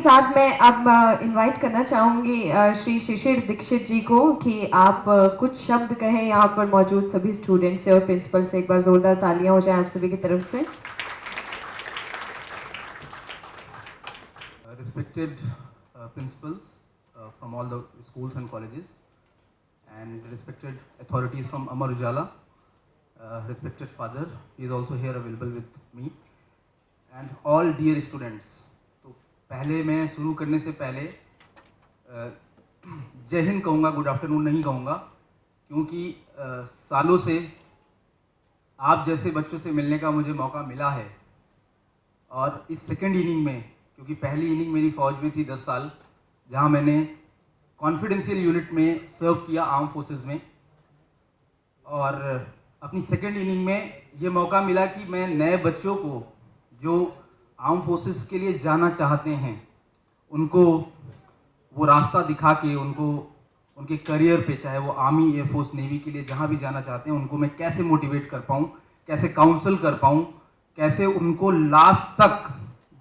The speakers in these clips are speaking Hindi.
साथ मैं अब इनवाइट करना चाहूंगी श्री शिशिर दीक्षित जी को कि आप कुछ शब्द कहें यहाँ पर मौजूद सभी स्टूडेंट से और प्रिंसिपल से। एक बार जोरदार तालियां हो जाए आप सभी की तरफ से। Respected principals from all the schools and colleges, and respected authorities from Amar Ujala, respected father, he is also here available with me, and all dear students. तो पहले मैं शुरू करने से पहले जय हिंद कहूँगा, गुड आफ्टरनून नहीं कहूँगा, क्योंकि सालों से आप जैसे बच्चों से मिलने का मुझे मौका मिला है। और इस सेकेंड इनिंग में, क्योंकि पहली इनिंग मेरी फौज में थी 10 साल, जहां मैंने कॉन्फिडेंशियल यूनिट में सर्व किया आर्म फोर्सेस में, और अपनी सेकेंड इनिंग में ये मौका मिला कि मैं नए बच्चों को जो आर्म फोर्सेस के लिए जाना चाहते हैं उनको वो रास्ता दिखा के उनको उनके करियर पे, चाहे वो आर्मी, एयरफोर्स, नेवी के लिए जहाँ भी जाना चाहते हैं, उनको मैं कैसे मोटिवेट कर पाऊँ, कैसे काउंसल कर पाऊँ, कैसे उनको लास्ट तक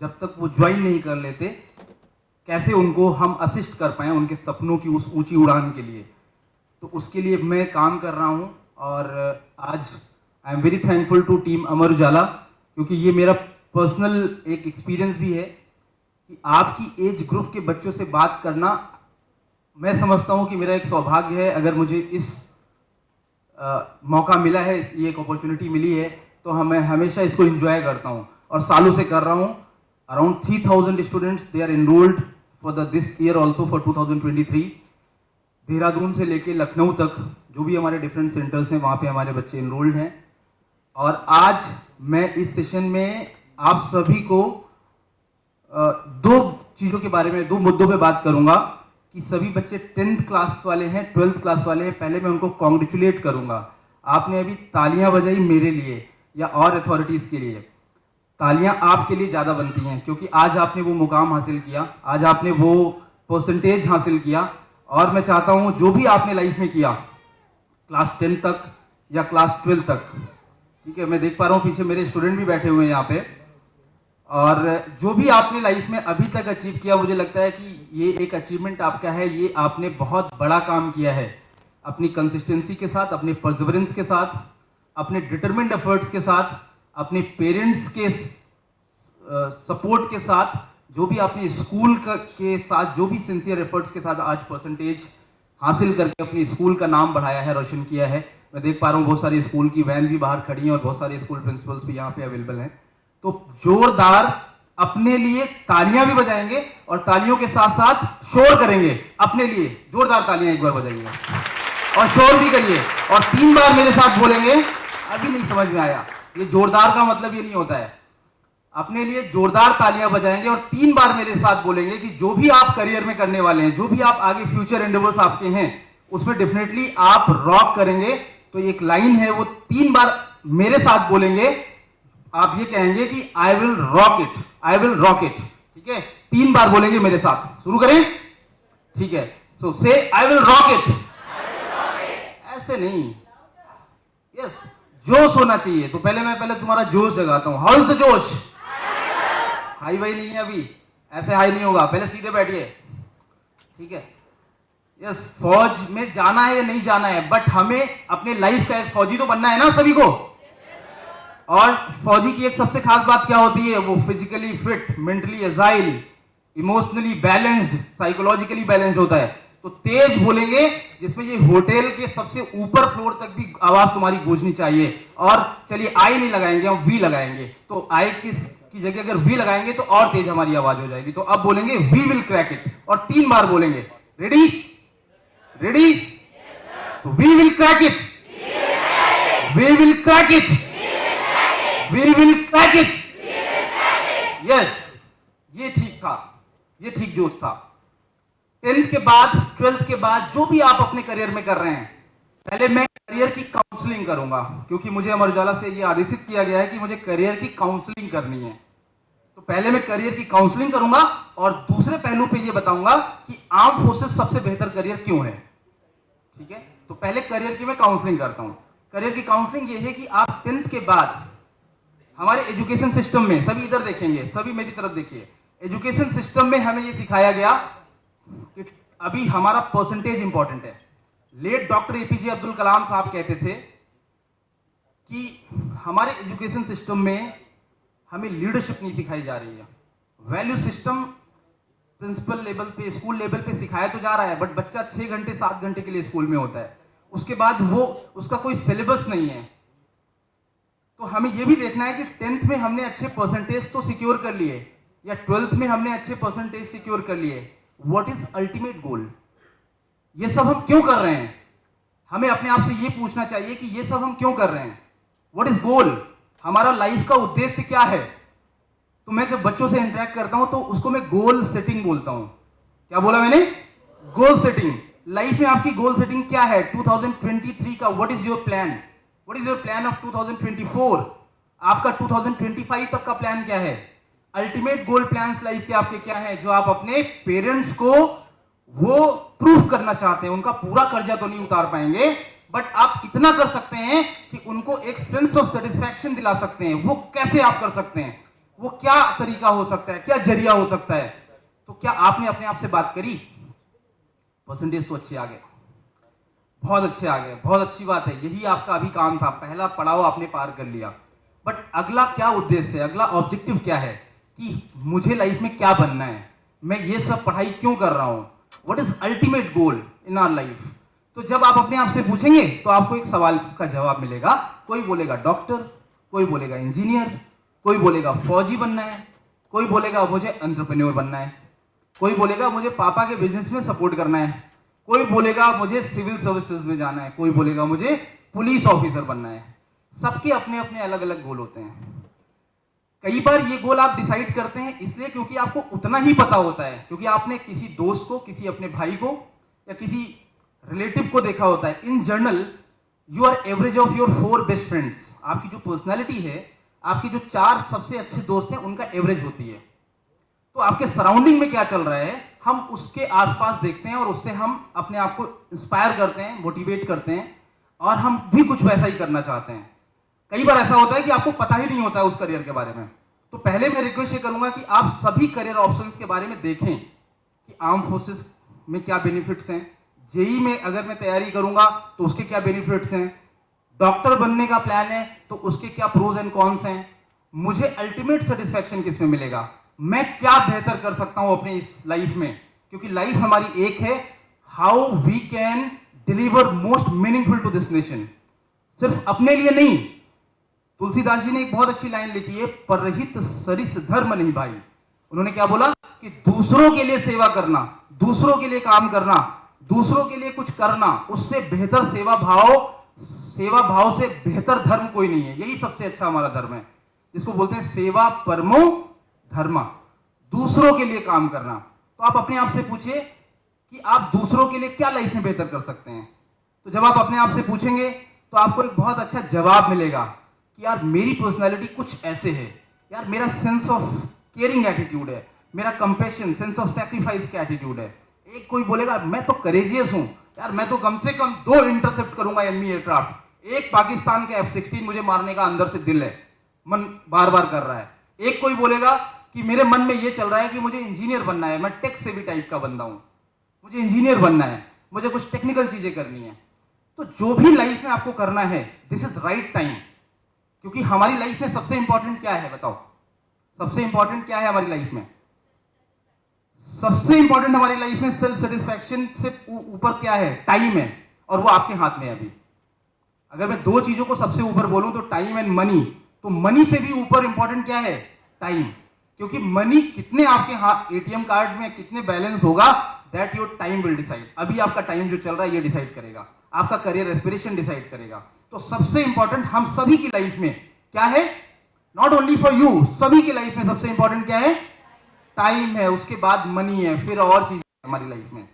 जब तक वो ज्वाइन नहीं कर लेते कैसे उनको हम असिस्ट कर पाएँ उनके सपनों की उस ऊंची उड़ान के लिए। तो उसके लिए मैं काम कर रहा हूँ। और आज I am very thankful to team Amar Ujala, क्योंकि ये मेरा पर्सनल एक एक्सपीरियंस भी है कि आपकी एज ग्रुप के बच्चों से बात करना, मैं समझता हूँ कि मेरा एक सौभाग्य है। अगर मुझे इस मौका मिला है, ये एक अपॉर्चुनिटी मिली है, तो मैं हमेशा इसको एंजॉय करता हूँ और सालों से कर रहा हूँ। Around 3000 students they are enrolled for this year also for 2023। Dehradun से लेके लखनऊ तक जो भी हमारे डिफरेंट सेंटर्स हैं वहाँ पे हमारे बच्चे एनरोल्ड हैं। और आज मैं इस सेशन में आप सभी को दो चीज़ों के बारे में, दो मुद्दों पे बात करूंगा कि सभी बच्चे 10th क्लास वाले हैं, 12th क्लास वाले हैं। पहले मैं उनको कॉन्ग्रेचुलेट करूंगा। आपने अभी तालियां बजाई मेरे लिए या और अथॉरिटीज़ के लिए, तालियां आपके लिए ज़्यादा बनती हैं, क्योंकि आज आपने वो मुकाम हासिल किया, आज आपने वो परसेंटेज हासिल किया। और मैं चाहता हूं जो भी आपने लाइफ में किया, क्लास 10 तक या क्लास 12 तक, ठीक है, मैं देख पा रहा हूं पीछे मेरे स्टूडेंट भी बैठे हुए हैं यहाँ पे, और जो भी आपने लाइफ में अभी तक अचीव किया, मुझे लगता है कि ये एक अचीवमेंट आपका है। ये आपने बहुत बड़ा काम किया है अपनी कंसिस्टेंसी के साथ, अपने परसिवरेंस के साथ, अपने डिटरमिन्ड एफर्ट्स के साथ, अपने पेरेंट्स के सपोर्ट के साथ, जो भी आपने स्कूल के साथ, जो भी सिंसियर एफर्ट्स के साथ आज परसेंटेज हासिल करके अपने स्कूल का नाम बढ़ाया है, रोशन किया है। मैं देख पा रहा हूँ बहुत सारे स्कूल की वैन भी बाहर खड़ी हैं और बहुत सारे स्कूल प्रिंसिपल्स भी यहाँ पे अवेलेबल हैं। तो जोरदार अपने लिए तालियां भी बजाएंगे और तालियों के साथ साथ शोर करेंगे अपने लिए। जोरदार तालियां एक बार बजाइए और शोर भी करिए और 3 बार मेरे साथ बोलेंगे। अभी नहीं समझ में आया, ये जोरदार का मतलब ये नहीं होता है। अपने लिए जोरदार तालियां बजाएंगे और 3 बार मेरे साथ बोलेंगे कि जो भी आप करियर में करने वाले हैं, जो भी आप आगे फ्यूचर एंडेवर्स आपके हैं, उसमें डेफिनेटली आप रॉक करेंगे। तो एक लाइन है, वो 3 बार मेरे साथ बोलेंगे। आप ये कहेंगे कि I will rock it, I will rock it, ठीक है। 3 बार बोलेंगे मेरे साथ। शुरू करें, ठीक है। सो से आई विल रॉक इट। ऐसे नहीं, यस, जोश होना चाहिए। तो पहले तुम्हारा जोश जगाता हूं। हाउ इज द जोश? हाई वाई नहीं है अभी, ऐसे हाई नहीं होगा। पहले सीधे बैठिए, ठीक है। यस, फौज में जाना है या नहीं जाना है, बट हमें अपने लाइफ का एक फौजी तो बनना है ना सभी को। और फौजी की एक सबसे खास बात क्या होती है? वो physically fit, mentally agile, emotionally balanced, psychologically balanced होता है। तो तेज बोलेंगे, जिसमें ये होटल के सबसे ऊपर फ्लोर तक भी आवाज तुम्हारी गूंजनी चाहिए। और चलिए आई नहीं लगाएंगे, हम वी लगाएंगे। तो आई की जगह अगर वी लगाएंगे तो और तेज हमारी आवाज हो जाएगी। तो अब बोलेंगे वी विल क्रैक इट और 3 बार बोलेंगे। रेडी? रेडी? तो we will crack it, we will crack it, we will crack it. Yes, ये ठीक था, ये ठीक जोश था। 10th के बाद, 12th के बाद जो भी आप अपने करियर में कर रहे हैं, पहले मैं करियर की काउंसलिंग करूंगा, क्योंकि मुझे अमर उजाला से ये आदेशित किया गया है कि मुझे करियर की काउंसलिंग करनी है। तो पहले मैं करियर की काउंसलिंग करूंगा और दूसरे पहलू पे ये बताऊंगा कि आर्म फोर्सेस सबसे बेहतर करियर क्यों है, ठीक है। तो पहले करियर की मैं काउंसलिंग करता हूं। करियर की काउंसलिंग ये है कि आप 10th के बाद हमारे एजुकेशन सिस्टम में, सभी इधर देखेंगे, सभी मेरी तरफ देखिए, एजुकेशन सिस्टम में हमें ये सिखाया गया कि अभी हमारा परसेंटेज इंपॉर्टेंट है। Late doctor APJ Abdul Kalam साहब कहते थे कि हमारे एजुकेशन सिस्टम में हमें लीडरशिप नहीं सिखाई जा रही है। वैल्यू सिस्टम प्रिंसिपल लेवल पे, स्कूल लेवल पे सिखाया तो जा रहा है, बट बच्चा 6 घंटे 7 घंटे के लिए स्कूल में होता है, उसके बाद वो उसका कोई सिलेबस नहीं है। तो हमें ये भी देखना है कि 10th में हमने अच्छे परसेंटेज तो सिक्योर कर लिए या 12th में हमने अच्छे परसेंटेज सिक्योर कर लिए, व्हाट इज अल्टीमेट गोल? ये सब हम क्यों कर रहे हैं? हमें अपने आप से ये पूछना चाहिए कि ये सब हम क्यों कर रहे हैं, व्हाट इज गोल? हमारा लाइफ का उद्देश्य क्या है? तो मैं जब बच्चों से इंटरेक्ट करता हूं तो उसको मैं गोल सेटिंग बोलता हूं। क्या बोला मैंने? Goal setting. लाइफ में आपकी गोल सेटिंग क्या है? 2023 का what is your plan? What is your plan of 2024? आपका 2025 तक का प्लान क्या है? अल्टीमेट गोल प्लान्स लाइफ के आपके क्या है जो आप अपने पेरेंट्स को वो प्रूफ करना चाहते हैं? उनका पूरा कर्जा तो नहीं उतार पाएंगे, बट आप इतना कर सकते हैं कि उनको एक सेंस ऑफ सेटिस्फैक्शन दिला सकते हैं। वो कैसे आप कर सकते हैं? वो क्या तरीका हो सकता है, क्या जरिया हो सकता है? तो क्या आपने अपने आप से बात करी? परसेंटेज तो अच्छे आ गए, बहुत अच्छे आ गए, बहुत अच्छी बात है, यही आपका अभी काम था, पहला पड़ाव आपने पार कर लिया। बट अगला क्या उद्देश्य है, अगला ऑब्जेक्टिव क्या है कि मुझे लाइफ में क्या बनना है, मैं ये सब पढ़ाई क्यों कर रहा हूं, what is ultimate goal in our life? तो जब आप अपने आप से पूछेंगे तो आपको एक सवाल का जवाब मिलेगा। कोई बोलेगा डॉक्टर, कोई बोलेगा इंजीनियर, कोई बोलेगा फौजी बनना है, कोई बोलेगा मुझे एंटरप्रेन्योर बनना है, कोई बोलेगा मुझे पापा के बिजनेस में सपोर्ट करना है, कोई बोलेगा मुझे सिविल सर्विसेज में जाना है, कोई बोलेगा मुझे पुलिस ऑफिसर बनना है। सबके अपने अपने अलग अलग गोल होते हैं। कई बार ये गोल आप डिसाइड करते हैं इसलिए क्योंकि आपको उतना ही पता होता है, क्योंकि आपने किसी दोस्त को, किसी अपने भाई को या किसी रिलेटिव को देखा होता है। In general you are average of your 4 best friends. आपकी जो पर्सनैलिटी है, आपके जो 4 सबसे अच्छे दोस्त हैं, उनका एवरेज होती है। तो आपके सराउंडिंग में क्या चल रहा है, हम उसके आसपास देखते हैं और उससे हम अपने आप को इंस्पायर करते हैं, मोटिवेट करते हैं और हम भी कुछ वैसा ही करना चाहते हैं। कई बार ऐसा होता है कि आपको पता ही नहीं होता है उस करियर के बारे में। तो पहले मैं रिक्वेस्ट ये करूंगा कि आप सभी करियर ऑप्शंस के बारे में देखें कि आर्म फोर्सेस में क्या बेनिफिट्स हैं, जेई में अगर मैं तैयारी करूंगा तो उसके क्या बेनिफिट्स हैं, डॉक्टर बनने का प्लान है तो उसके क्या प्रोज एंड कॉन्स हैं, मुझे अल्टीमेट सेटिस्फैक्शन किस में मिलेगा, मैं क्या बेहतर कर सकता हूं अपने इस लाइफ में, क्योंकि लाइफ हमारी एक है। How we can deliver most meaningful to this nation, सिर्फ अपने लिए नहीं। तुलसीदास जी ने एक बहुत अच्छी लाइन लिखी है, परहित सरिस धर्म नहीं भाई। उन्होंने क्या बोला कि दूसरों के लिए सेवा करना, दूसरों के लिए काम करना, दूसरों के लिए कुछ करना, उससे बेहतर सेवा भाव से बेहतर धर्म कोई नहीं है। यही सबसे अच्छा हमारा धर्म है, जिसको बोलते हैं सेवा परमो धर्मा, दूसरों के लिए काम करना। तो आप अपने आप से पूछिए कि आप दूसरों के लिए क्या लाइफ में बेहतर कर सकते हैं। तो जब आप अपने आप से पूछेंगे तो आपको एक बहुत अच्छा जवाब मिलेगा कि यार मेरी पर्सनैलिटी कुछ ऐसे है, यार मेरा सेंस ऑफ केयरिंग एटीट्यूड है, मेरा कंपैशन, सेंस ऑफ सैक्रिफाइस का एटीट्यूड है। एक कोई बोलेगा मैं तो करेजियस हूं, यार मैं तो कम से कम 2 इंटरसेप्ट करूंगा एनिमी एयरक्राफ्ट, एक पाकिस्तान के F-16 मुझे मारने का अंदर से दिल है, मन बार बार कर रहा है। एक कोई बोलेगा कि मेरे मन में ये चल रहा है कि मुझे इंजीनियर बनना है, मैं टेक सेवी टाइप का बंदा हूं, मुझे इंजीनियर बनना है, मुझे कुछ टेक्निकल चीजें करनी है। तो जो भी लाइफ में आपको करना है, दिस इज राइट टाइम। क्योंकि हमारी लाइफ में सबसे इंपॉर्टेंट क्या है, बताओ सबसे इंपॉर्टेंट क्या है हमारी लाइफ में? सबसे इंपॉर्टेंट हमारी लाइफ में सेल्फ सेटिस्फैक्शन से ऊपर क्या है? टाइम है, और वो आपके हाथ में है अभी। अगर मैं 2 चीजों को सबसे ऊपर बोलूं तो टाइम एंड मनी, तो मनी से भी ऊपर इंपॉर्टेंट क्या है? टाइम। क्योंकि मनी कितने आपके हाथ एटीएम कार्ड में कितने बैलेंस होगा, that your time will decide. अभी आपका टाइम जो चल रहा है ये डिसाइड करेगा, आपका करियर एस्पिरेशन डिसाइड करेगा। तो सबसे इंपॉर्टेंट हम सभी की लाइफ में क्या है? नॉट ओनली फॉर यू, सभी की लाइफ में सबसे इंपॉर्टेंट क्या है? टाइम है, उसके बाद मनी है, फिर और चीजें हमारी लाइफ में।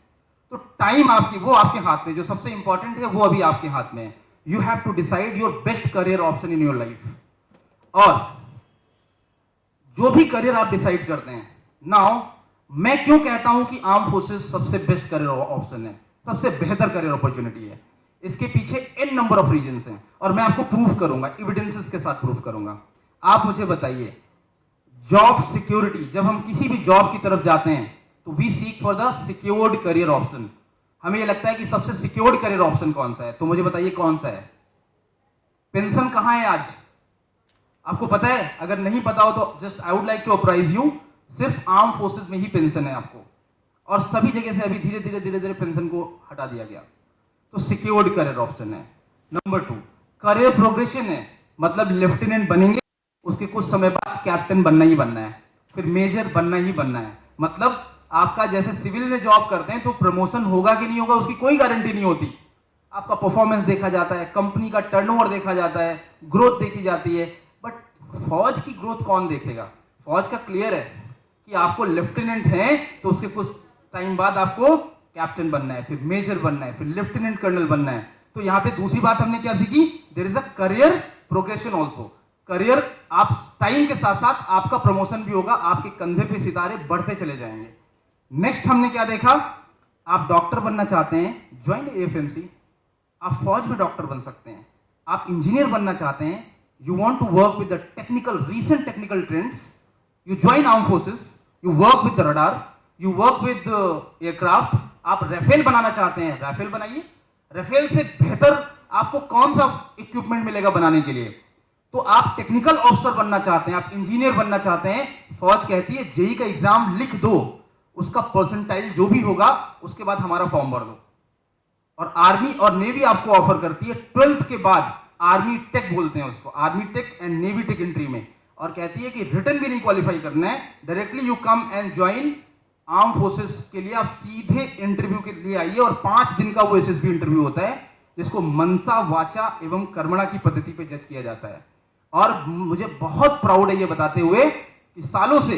तो टाइम आपकी, वो आपके हाथ में, जो सबसे इंपॉर्टेंट है वो अभी आपके हाथ में है। You have to decide your best career option in your life. और जो भी करियर आप डिसाइड करते हैं, नाउ मैं क्यों कहता हूं कि आर्म फोर्सेस सबसे बेस्ट करियर ऑप्शन है, सबसे बेहतर करियर अपॉर्चुनिटी है, इसके पीछे n नंबर ऑफ रीजंस हैं और मैं आपको प्रूफ करूंगा, एविडेंसेस के साथ प्रूफ करूंगा। आप मुझे बताइए, जॉब सिक्योरिटी, जब हम किसी भी जॉब की तरफ जाते हैं तो we seek for the secured career option. हमें यह लगता है कि सबसे सिक्योर्ड करियर ऑप्शन कौन सा है, तो मुझे बताइए कौन सा है? पेंशन कहां है आज? आपको पता है? अगर नहीं पता हो तो just I would like to apprise you, सिर्फ आर्म फोर्सेस में ही पेंशन है आपको, और सभी जगह से अभी धीरे धीरे पेंशन को हटा दिया गया। तो सिक्योर्ड करियर ऑप्शन है। नंबर 2, करियर प्रोग्रेशन है, मतलब लेफ्टिनेंट बनेंगे, उसके कुछ समय बाद कैप्टन बनना ही बनना है, फिर मेजर बनना ही बनना है। मतलब आपका जैसे सिविल में जॉब करते हैं तो प्रमोशन होगा कि नहीं होगा उसकी कोई गारंटी नहीं होती। आपका परफॉर्मेंस देखा जाता है, कंपनी का टर्नओवर देखा जाता है, ग्रोथ देखी जाती है, बट फौज की ग्रोथ कौन देखेगा? फौज का क्लियर है कि आपको लेफ्टिनेंट है तो उसके कुछ टाइम बाद आपको कैप्टन बनना है, फिर मेजर बनना है, फिर लेफ्टिनेंट कर्नल बनना है। तो यहां पे दूसरी बात हमने क्या सीखी? There is a career progression also. Career, आप टाइम के साथ साथ आपका प्रमोशन भी होगा, आपके कंधे पे सितारे बढ़ते चले जाएंगे। नेक्स्ट हमने क्या देखा? आप डॉक्टर बनना चाहते हैं, ज्वाइन एएफएमसी, आप फौज में डॉक्टर बन सकते हैं। आप इंजीनियर बनना चाहते हैं, you want to work with the technical, recent technical trends, you join arm forces, you work with the radar, you work with aircraft. आप राफेल बनाना चाहते हैं, राफेल बनाइए। राफेल से बेहतर आपको कौन सा इक्विपमेंट मिलेगा बनाने के लिए? तो आप टेक्निकल ऑफिसर बनना चाहते हैं, आप इंजीनियर बनना चाहते हैं, फौज कहती है जेई का एग्जाम लिख दो, उसका परसेंटाइल जो भी होगा उसके बाद हमारा फॉर्म भर दो। और आर्मी और नेवी आपको ऑफर करती है 12th के बाद, आर्मी टेक बोलते हैं उसको, army tech and navy tech entry में, और कहती है कि रिटर्न भी नहीं क्वालिफाई करना है, directly you come and join arm forces के लिए आप सीधे इंटरव्यू के लिए आइए। और 5 दिन का वो एसएसबी इंटरव्यू होता है जिसको मनसा, वाचा एवं कर्मणा की पद्धति पे जज किया जाता है। और मुझे बहुत प्राउड है ये बताते हुए कि सालों से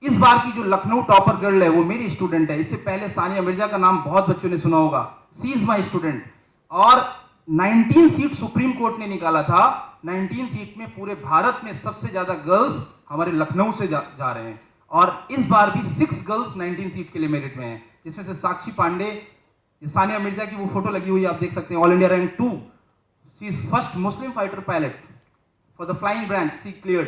इस बार की जो लखनऊ टॉपर गर्ल है वो मेरी स्टूडेंट है। इससे पहले सानिया मिर्जा का नाम बहुत बच्चों ने सुना होगा, सी इज माई स्टूडेंट। और 19 सीट सुप्रीम कोर्ट ने निकाला था, 19 सीट में पूरे भारत में सबसे ज्यादा गर्ल्स हमारे लखनऊ से जा रहे हैं। और इस बार भी 6 गर्ल्स 19 सीट के लिए मेरिट में हैं, जिसमें से साक्षी पांडे, सानिया मिर्जा की वो फोटो लगी हुई है, आप देख सकते हैं, all India rank 2। She is first Muslim fighter pilot for the flying branch, she cleared.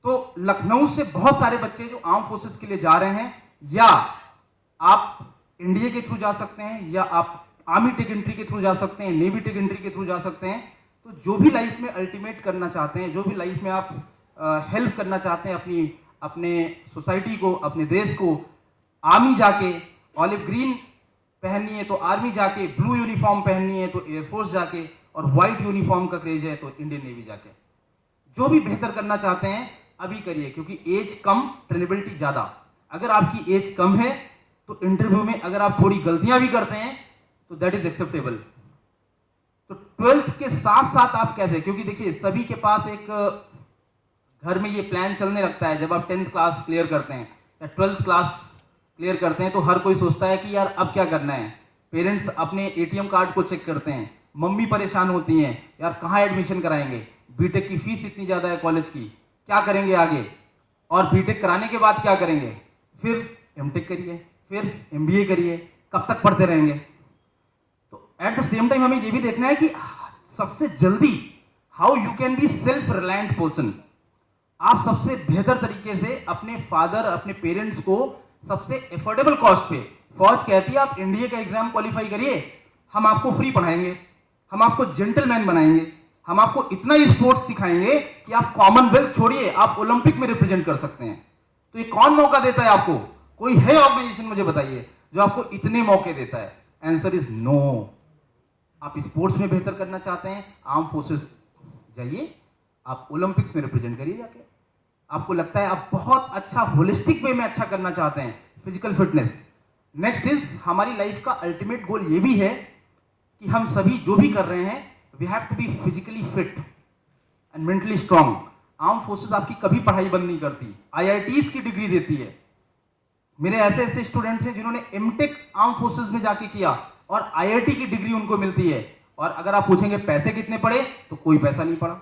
तो लखनऊ से बहुत सारे बच्चे जो आर्म फोर्सेस के लिए जा रहे हैं, या आप एनडीए के थ्रू जा सकते हैं, या आप आर्मी टेक एंट्री के थ्रू जा सकते हैं, नेवी टेक एंट्री के थ्रू जा सकते हैं। तो जो भी लाइफ में अल्टीमेट करना चाहते हैं, जो भी लाइफ में आप हेल्प करना चाहते हैं अपने सोसाइटी को, अपने देश को, आर्मी जाके ऑलिव ग्रीन पहननी है तो आर्मी जाके, ब्लू यूनिफॉर्म पहननी है तो एयरफोर्स जाके, और व्हाइट यूनिफॉर्म का क्रेज है तो इंडियन नेवी जाके। जो भी बेहतर करना चाहते हैं अभी करिए, क्योंकि एज कम, ट्रेनेबिलिटी ज्यादा। अगर आपकी एज कम है तो इंटरव्यू में अगर आप थोड़ी गलतियां भी करते हैं तो दैट इज एक्सेप्टेबल। तो 12th के साथ साथ आप कैसे, क्योंकि देखिए सभी के पास एक घर में ये प्लान चलने लगता है, जब आप 10th क्लास क्लियर करते हैं या 12th क्लास क्लियर करते हैं तो हर कोई सोचता है कि यार अब क्या करना है। पेरेंट्स अपने एटीएम कार्ड को चेक करते हैं, मम्मी परेशान होती हैं, यार कहाँ एडमिशन कराएंगे, बीटेक की फीस इतनी ज्यादा है कॉलेज की, क्या करेंगे आगे, और बीटेक कराने के बाद क्या करेंगे, फिर एमटेक करिए, फिर एमबीए करिए, कब तक पढ़ते रहेंगे। तो एट द सेम टाइम हमें ये भी देखना है कि सबसे जल्दी how you can be self reliant person. आप सबसे बेहतर तरीके से अपने फादर, अपने पेरेंट्स को सबसे एफोर्डेबल कॉस्ट पे, फौज कहती है आप एनडीए का एग्जाम क्वालिफाई करिए, हम आपको फ्री पढ़ाएंगे, हम आपको जेंटलमैन बनाएंगे, हम आपको इतना स्पोर्ट्स सिखाएंगे कि आप कॉमनवेल्थ छोड़िए, आप ओलंपिक में रिप्रेजेंट कर सकते हैं। तो ये कौन मौका देता है आपको? कोई है ऑर्गेनाइजेशन मुझे बताइए जो आपको इतने मौके देता है? Answer is no. आप स्पोर्ट्स में बेहतर करना चाहते हैं, आर्म फोर्सेस जाइए, आप ओलंपिक्स में रिप्रेजेंट करिए जाके। आपको लगता है आप बहुत अच्छा होलिस्टिक वे में अच्छा करना चाहते हैं, फिजिकल फिटनेस। नेक्स्ट इज हमारी लाइफ का अल्टीमेट गोल ये भी है कि हम सभी जो भी कर रहे हैं, we have to be physically fit and mentally strong. Arm forces आपकी कभी पढ़ाई बंद नहीं करती, आईआईटीज की डिग्री देती है। मेरे ऐसे ऐसे स्टूडेंट्स हैं जिन्होंने एमटेक आर्म फोर्सेस में जाके किया और आईआईटी की डिग्री उनको मिलती है। और अगर आप पूछेंगे पैसे कितने पड़े, तो कोई पैसा नहीं पड़ा।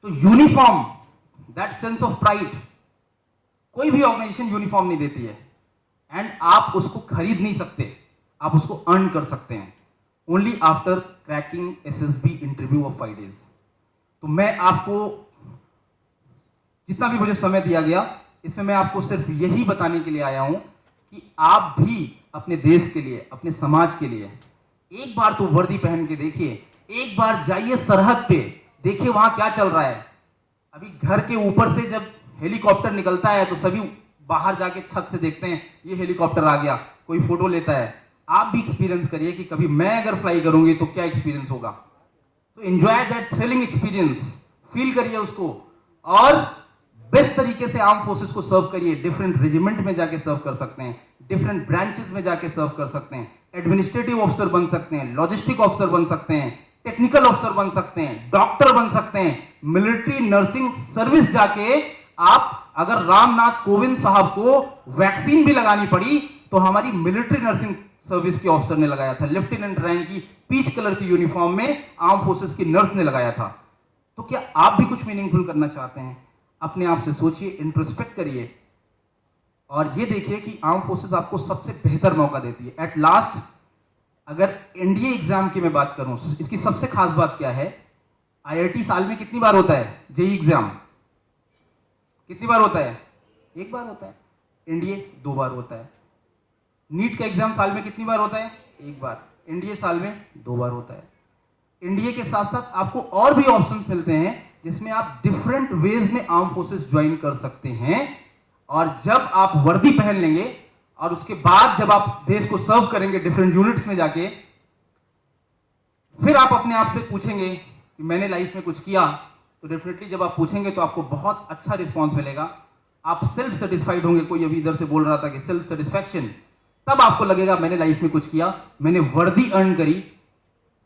तो uniform, that sense of pride, कोई भी ऑर्गेनाइजेशन यूनिफॉर्म नहीं देती है, एंड आप उसको खरीद नहीं सकते, आप उसको अर्न कर सकते हैं only after cracking SSB interview of 5 days। तो मैं आपको जितना भी मुझे समय दिया गया, इसमें मैं आपको सिर्फ यही बताने के लिए आया हूं कि आप भी अपने देश के लिए, अपने समाज के लिए एक बार तो वर्दी पहन के देखिए, एक बार जाइए सरहद पे, देखिए वहां क्या चल रहा है। अभी घर के ऊपर से जब हेलीकॉप्टर निकलता है तो सभी बाहर जाके छत से देखते हैं ये हेलीकॉप्टर आ गया, कोई फोटो लेता है। आप भी एक्सपीरियंस करिए कि कभी मैं अगर फ्लाई करूंगी तो क्या एक्सपीरियंस होगा। तो enjoy that thrilling experience, feel करिए उसको और बेस्ट तरीके से आर्म फोर्सेस को सर्व करिए। डिफरेंट रेजिमेंट में जाके सर्व कर सकते हैं, डिफरेंट ब्रांचेस में जाके सर्व कर सकते हैं, एडमिनिस्ट्रेटिव ऑफिसर बन सकते हैं, लॉजिस्टिक ऑफिसर बन सकते हैं, टेक्निकल ऑफिसर बन सकते हैं, डॉक्टर बन सकते हैं। मिलिट्री नर्सिंग सर्विस जाके आप, अगर रामनाथ कोविंद साहब को वैक्सीन भी लगानी पड़ी तो हमारी मिलिट्री नर्सिंग सर्विस के ऑफिसर ने लगाया था, लेफ्टिनेंट रैंक की पीच कलर की यूनिफॉर्म में आर्म फोर्सेस की नर्स ने लगाया था। तो क्या आप भी कुछ मीनिंगफुल करना चाहते हैं? अपने आप से सोचिए, इंट्रोस्पेक्ट करिए और ये देखिए कि आर्म फोर्सेस आपको सबसे बेहतर मौका देती है। एट लास्ट, अगर एनडीए एग्जाम की मैं बात करूं, इसकी सबसे खास बात क्या है, आईआईटी साल में कितनी बार होता है? जेई एग्जाम कितनी बार होता है? एक बार होता है। एनडीए 2 बार होता है। नीट का एग्जाम साल में कितनी बार होता है? 1 बार। एनडीए साल में 2 बार होता है। एनडीए के साथ साथ आपको और भी ऑप्शंस मिलते हैं जिसमें आप डिफरेंट वेज में आर्म फोर्सेस ज्वाइन कर सकते हैं। और जब आप वर्दी पहन लेंगे और उसके बाद जब आप देश को सर्व करेंगे डिफरेंट यूनिट्स में जाके, फिर आप अपने आप से पूछेंगे कि मैंने लाइफ में कुछ किया। तो डेफिनेटली जब आप पूछेंगे तो आपको बहुत अच्छा रिस्पॉन्स मिलेगा। आप सेल्फ सेटिस्फाइड होंगे। कोई अभी इधर से बोल रहा था कि सेल्फ सेटिस्फैक्शन, तब आपको लगेगा मैंने लाइफ में कुछ किया, मैंने वर्दी अर्न करी,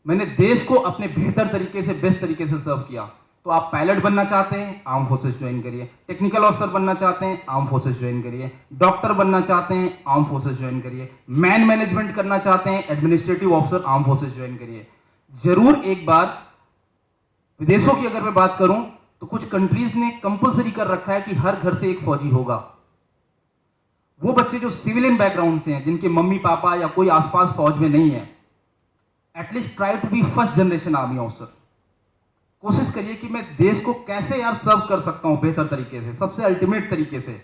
मैंने देश को अपने बेहतर तरीके से, बेस्ट तरीके से सर्व किया। तो आप पायलट बनना चाहते हैं, आर्म फोर्सेस ज्वाइन करिए। टेक्निकल ऑफिसर बनना चाहते हैं, आर्म फोर्सेस ज्वाइन करिए। डॉक्टर बनना चाहते हैं, आर्म फोर्सेस ज्वाइन करिए। मैन मैनेजमेंट करना चाहते हैं, administrative officer, arm forces join करिए। जरूर एक बार, विदेशों की अगर मैं बात करूं तो कुछ कंट्रीज ने कंपलसरी कर रखा है कि हर घर से एक फौजी होगा। वो बच्चे जो सिविलियन बैकग्राउंड से हैं, जिनके मम्मी पापा या कोई आसपास फौज में नहीं है, at least try to be first generation army officer. कोशिश करिए कि मैं देश को कैसे यार सर्व कर सकता हूं बेहतर तरीके से, सबसे अल्टीमेट तरीके से।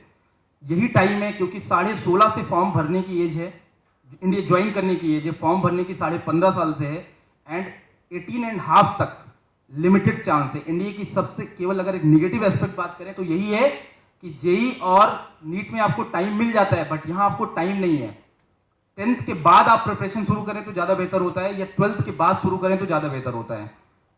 यही टाइम है, क्योंकि 16.5 से फॉर्म भरने की एज है, इंडिया ज्वाइन करने की एज है, फॉर्म भरने की 15.5 साल से है, एंड 18.5 तक लिमिटेड चांस है। इंडिया की सबसे केवल अगर एक निगेटिव एस्पेक्ट बात करें तो यही है कि जेई और नीट में आपको टाइम मिल जाता है, बट यहां आपको टाइम नहीं है। 10th के बाद आप प्रिपरेशन शुरू करें तो ज्यादा बेहतर होता है, या 12th के बाद शुरू करें तो ज्यादा बेहतर होता है।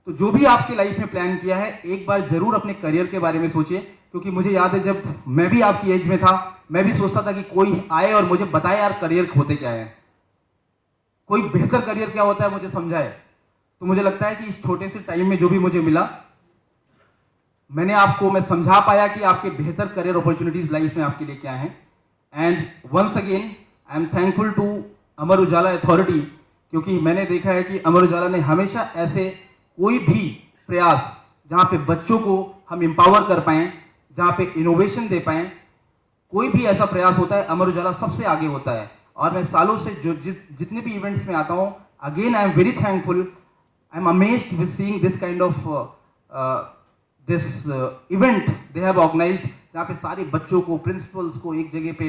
तो जो भी आपकी लाइफ में प्लान किया है, एक बार जरूर अपने करियर के बारे में सोचिए। क्योंकि मुझे याद है जब मैं भी आपकी एज में था, मैं भी सोचता था कि कोई आए और मुझे बताए यार करियर होते क्या है, कोई बेहतर करियर क्या होता है मुझे समझाए। तो मुझे लगता है कि इस छोटे से टाइम में जो भी मुझे मिला, मैं समझा पाया कि आपके बेहतर करियर अपॉर्चुनिटीज लाइफ में आपके लिए क्या हैं। And once again I am thankful to Amar Ujala authority, क्योंकि मैंने देखा है कि अमर उजाला ने हमेशा ऐसे कोई भी प्रयास जहां पे बच्चों को हम एम्पावर कर पाएं, जहां पे इनोवेशन दे पाएं, कोई भी ऐसा प्रयास होता है अमर उजाला सबसे आगे होता है। और मैं सालों से जितने भी इवेंट्स में आता हूं, again I am very thankful, I am amazed with seeing this kind of this event they have organised, जहां पे सारे बच्चों को, प्रिंसिपल्स को एक जगह पे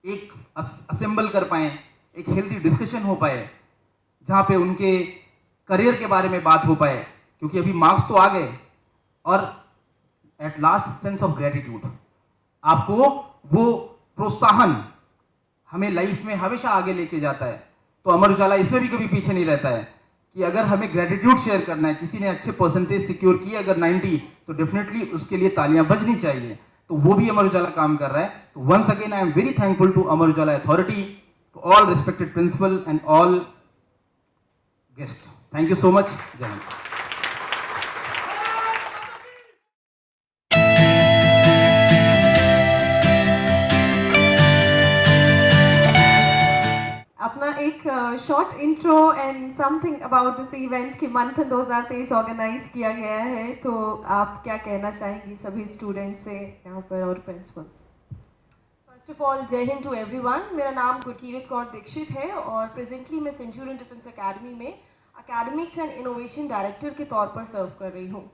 एक असेंबल कर पाए, एक हेल्दी डिस्कशन हो पाए, जहां पे उनके करियर के बारे में बात हो पाए। क्योंकि अभी मार्क्स तो आ गए, और at last sense of gratitude, आपको वो प्रोत्साहन हमें लाइफ में हमेशा आगे लेके जाता है। तो अमर उजाला इसमें भी कभी पीछे नहीं रहता है कि अगर हमें ग्रेटिट्यूड शेयर करना है, किसी ने अच्छे परसेंटेज सिक्योर किए अगर 90, तो डेफिनेटली उसके लिए तालियां बजनी चाहिए। तो वो भी अमर उजाला काम कर रहा है। तो once again I am very thankful to Amar Ujala authority, to all respected principal and all guest. Thank you so much. जय हिंद। अपना एक short intro and something about this event कि मंथन 2023 ऑर्गेनाइज किया गया है, तो आप क्या कहना चाहेंगी सभी स्टूडेंट्स से यहाँ पर और प्रिंसिपल्स? फर्स्ट ऑफ ऑल, जय हिंद टू एवरीवन। मेरा नाम गुरकीरत कौर दीक्षित है और प्रेजेंटली मैं सेंचुरियन डिफेंस एकेडमी में एकेडमिक्स एंड इनोवेशन डायरेक्टर के तौर पर सर्व कर रही हूँ।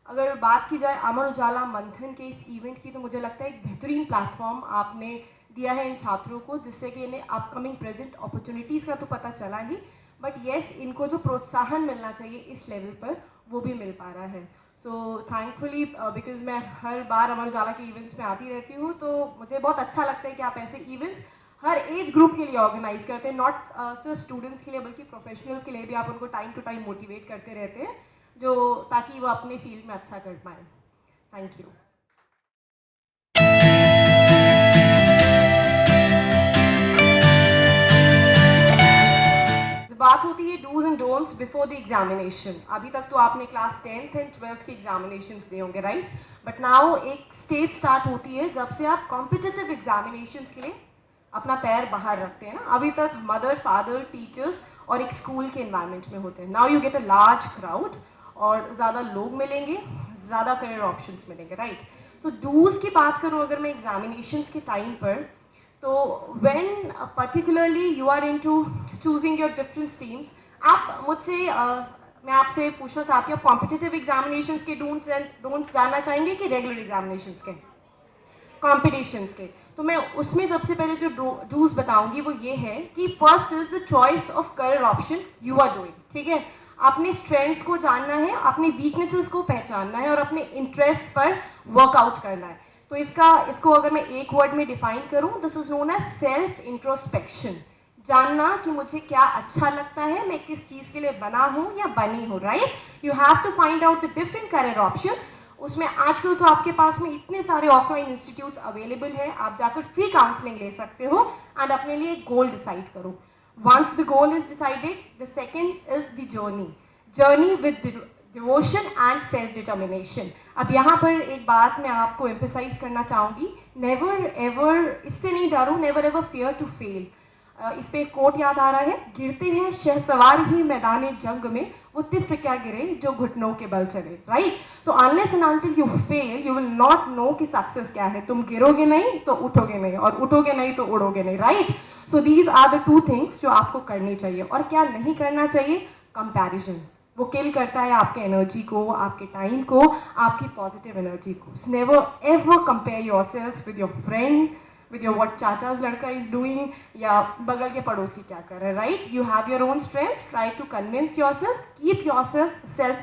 अगर बात की जाए अमर उजाला मंथन के इस इवेंट की, तो मुझे लगता है एक बेहतरीन प्लेटफॉर्म आपने दिया है इन छात्रों को, जिससे कि इन्हें अपकमिंग प्रेजेंट अपॉर्चुनिटीज़ का तो पता चला ही, बट येस इनको जो प्रोत्साहन मिलना चाहिए इस लेवल पर वो भी मिल पा रहा है. सो थैंकफुली बिकॉज मैं हर बार अमर उजाला के इवेंट्स में आती रहती हूँ, तो मुझे बहुत अच्छा लगता है कि आप ऐसे इवेंट्स हर एज ग्रुप के लिए ऑर्गेनाइज करते हैं, नॉट सिर्फ स्टूडेंट्स के लिए बल्कि प्रोफेशनल्स के लिए भी आप उनको टाइम टू टाइम मोटिवेट करते रहते हैं, जो ताकि वो अपने फील्ड में अच्छा कर पाए. Thank you. बात होती है dos and don'ts before the examination. अभी तक तो आपने क्लास 10th एंड 12th के एग्जामिनेशंस दिए होंगे, राइट? बट नाउ एक स्टेज स्टार्ट होती है जब से आप कॉम्पिटिटिव एग्जामिनेशंस के लिए अपना पैर बाहर रखते हैं ना. अभी तक मदर, फादर, टीचर्स और एक स्कूल के एनवायरनमेंट में होते हैं. Now you get a large crowd और ज़्यादा लोग मिलेंगे, ज़्यादा करियर ऑप्शंस मिलेंगे, राइट? तो डूज की बात करूँ अगर मैं एग्जामिनेशंस के टाइम पर, तो when particularly you are into choosing your different streams, आप मुझसे मैं आपसे पूछना चाहती हूँ, आप कॉम्पिटिटिव एग्जामिनेशंस के डूज एंड डोंट्स जानना चाहेंगे कि रेगुलर एग्जामिनेशंस के, कॉम्पिटिशंस के? तो मैं उसमें सबसे पहले जो डूज बताऊंगी वो ये है कि first is the choice of career option you are doing. ठीक है, अपने स्ट्रेंथ्स को जानना है, अपनी वीकनेसेस को पहचानना है और अपने इंटरेस्ट पर वर्कआउट करना है. तो इसको अगर मैं एक वर्ड में डिफाइन करूं, this is known as self introspection. जानना कि मुझे क्या अच्छा लगता है, मैं किस चीज़ के लिए बना हूं या बनी हूं, right? You have to find out the different career options. उसमें आजकल तो आपके पास में इतने सारे ऑफलाइन इंस्टीट्यूट्स अवेलेबल है, आप जाकर फ्री काउंसलिंग ले सकते हो एंड अपने लिए एक गोल डिसाइड करो. Once the goal is decided, the second is the journey with devotion and self determination. अब यहाँ पर एक बात मैं आपको एम्फेसाइज करना चाहूँगी, नेवर एवर, इससे नहीं डरो, never ever fear to fail. इस पे एक कोट याद आ रहा है, गिरते हैं शहसवार ही मैदान जंग में, वो तिफ्र क्या गिरे जो घुटनों के बल चले, right? So unless and until you fail you will not know कि सक्सेस क्या है. तुम गिरोगे नहीं तो उठोगे नहीं, और उठोगे नहीं तो उड़ोगे नहीं, right? So these are the two things जो आपको करनी चाहिए. और क्या नहीं करना चाहिए? कंपैरिजन. वो किल करता है आपके एनर्जी को, आपके टाइम को, आपकी पॉजिटिव एनर्जी को. Never ever compare yourselves with your friend, with your what चाचा's लड़का is doing या बगल के पड़ोसी क्या कर रहे हैं, right? You have your own strengths, try to convince yourself, keep yourself self